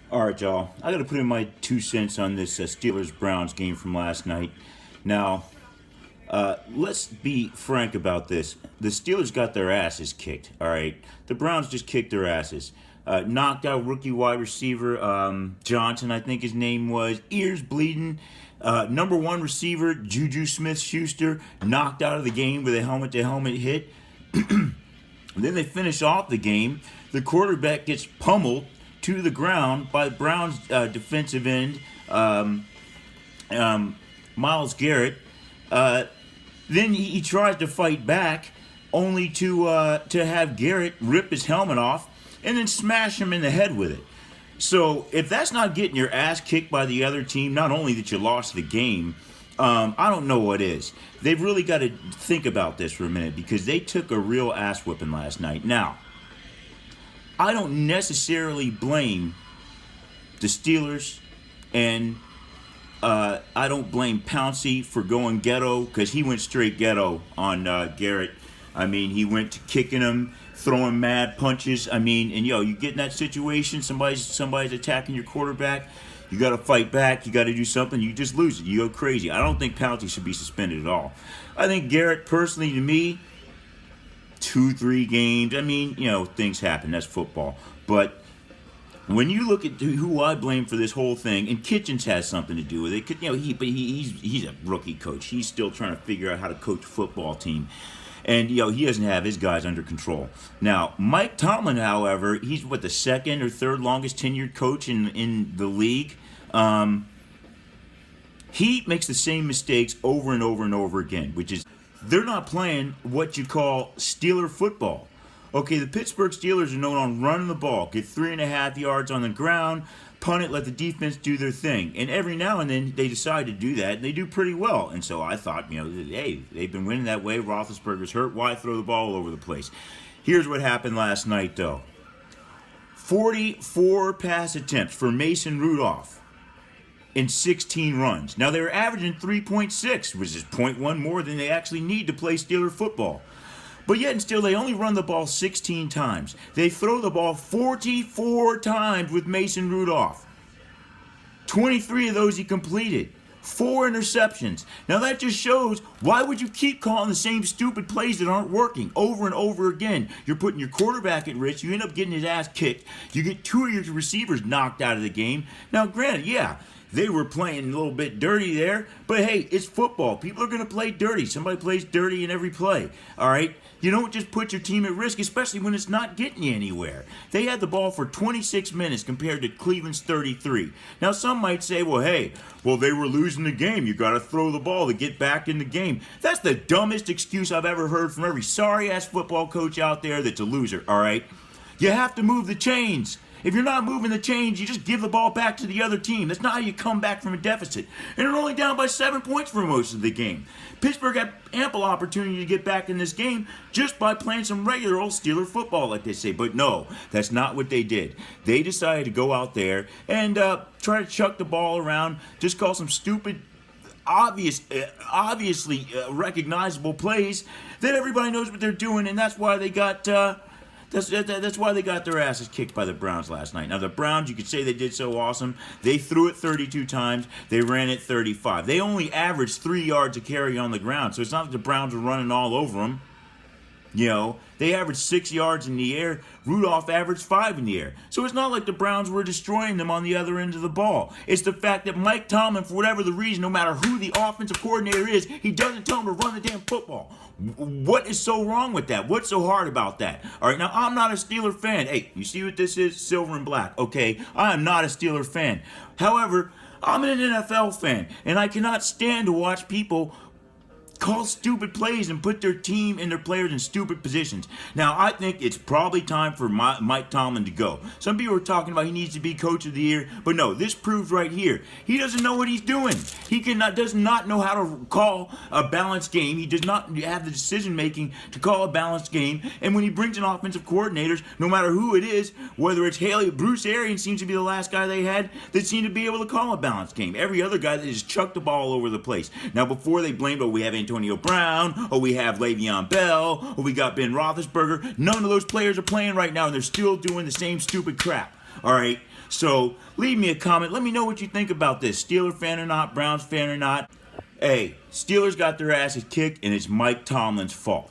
All right, y'all. I got to put in my 2 cents on this Steelers-Browns game from last night. Now, let's be frank about this. The Steelers got their asses kicked, all right? The Browns just kicked their asses. Knocked out rookie wide receiver Johnson, I think his name was, ears bleeding. Number one receiver, Juju Smith-Schuster, knocked out of the game with a helmet-to-helmet hit. And then they finish off the game. The quarterback gets pummeled to the ground by the Browns defensive end, Miles Garret. Then he tries to fight back, only to have Garrett rip his helmet off and then smash him in the head with it. So if that's not getting your ass kicked by the other team, not only that you lost the game, I don't know what is. They've really got to think about this for a minute because they took a real ass whipping last night. Now, I don't necessarily blame the Steelers, and I don't blame Pouncey for going ghetto because he went straight ghetto on Garrett. I mean, he went to kicking him, throwing mad punches. I mean, and you get in that situation, somebody's attacking your quarterback. You got to fight back. You got to do something. You just lose it. You go crazy. I don't think Pouncey should be suspended at all. I think Garrett, personally, to me, 2-3 games. I mean, things happen. That's football. But when you look at who I blame for this whole thing, and Kitchens has something to do with it. He's a rookie coach. He's still trying to figure out how to coach a football team. And, he doesn't have his guys under control. Now, Mike Tomlin, however, he's, the second or third longest tenured coach in the league. He makes the same mistakes over and over and over again, which is they're not playing what you call Steeler football. Okay, the Pittsburgh Steelers are known on running the ball, get 3.5 yards on the ground, punt it, let the defense do their thing. And every now and then they decide to do that, and they do pretty well. And so I thought, hey, they've been winning that way. Roethlisberger's hurt. Why throw the ball all over the place? Here's what happened last night, though. 44 pass attempts for Mason Rudolph in 16 runs. Now, they were averaging 3.6, which is 0.1 more than they actually need to play Steeler football. But yet and still, they only run the ball 16 times. They throw the ball 44 times with Mason Rudolph. 23 of those he completed. 4 interceptions. Now that just shows, why would you keep calling the same stupid plays that aren't working over and over again? You're putting your quarterback at risk. You end up getting his ass kicked. You get 2 of your receivers knocked out of the game. Now granted, yeah, they were playing a little bit dirty there, but hey, it's football. People are going to play dirty. Somebody plays dirty in every play, all right? You don't just put your team at risk, especially when it's not getting you anywhere. They had the ball for 26 minutes compared to Cleveland's 33. Now, some might say, well, they were losing the game. You got to throw the ball to get back in the game. That's the dumbest excuse I've ever heard from every sorry-ass football coach out there that's a loser, all right? You have to move the chains. If you're not moving the chains, you just give the ball back to the other team. That's not how you come back from a deficit. And they're only down by 7 points for most of the game. Pittsburgh had ample opportunity to get back in this game just by playing some regular old Steeler football, like they say. But no, that's not what they did. They decided to go out there and try to chuck the ball around, just call some stupid, obviously recognizable plays that everybody knows what they're doing, and that's why they got... That's why they got their asses kicked by the Browns last night. Now, the Browns, you could say they did so awesome. They threw it 32 times. They ran it 35. They only averaged 3 yards a carry on the ground, so it's not like the Browns were running all over them. They averaged 6 yards in the air. Rudolph averaged 5 in the air. So it's not like the Browns were destroying them on the other end of the ball. It's the fact that Mike Tomlin, for whatever the reason, no matter who the offensive coordinator is, he doesn't tell them to run the damn football. What is so wrong with that? What's so hard about that? All right, now I'm not a Steeler fan. Hey, you see what this is? Silver and black. Okay, I am not a Steeler fan. However, I'm an NFL fan, and I cannot stand to watch people call stupid plays and put their team and their players in stupid positions. Now, I think it's probably time for Mike Tomlin to go. Some people are talking about he needs to be coach of the year, but no, this proves right here. He doesn't know what he's doing. He does not know how to call a balanced game. He does not have the decision-making to call a balanced game, and when he brings in offensive coordinators, no matter who it is, whether it's Bruce Arians seems to be the last guy they had that seemed to be able to call a balanced game. Every other guy that just chucked the ball all over the place. Now, before they blamed, we have Antonio Brown, or we have Le'Veon Bell, or we got Ben Roethlisberger. None of those players are playing right now, and they're still doing the same stupid crap. All right? So leave me a comment. Let me know what you think about this. Steeler fan or not, Browns fan or not. Hey, Steelers got their asses kicked, and it's Mike Tomlin's fault.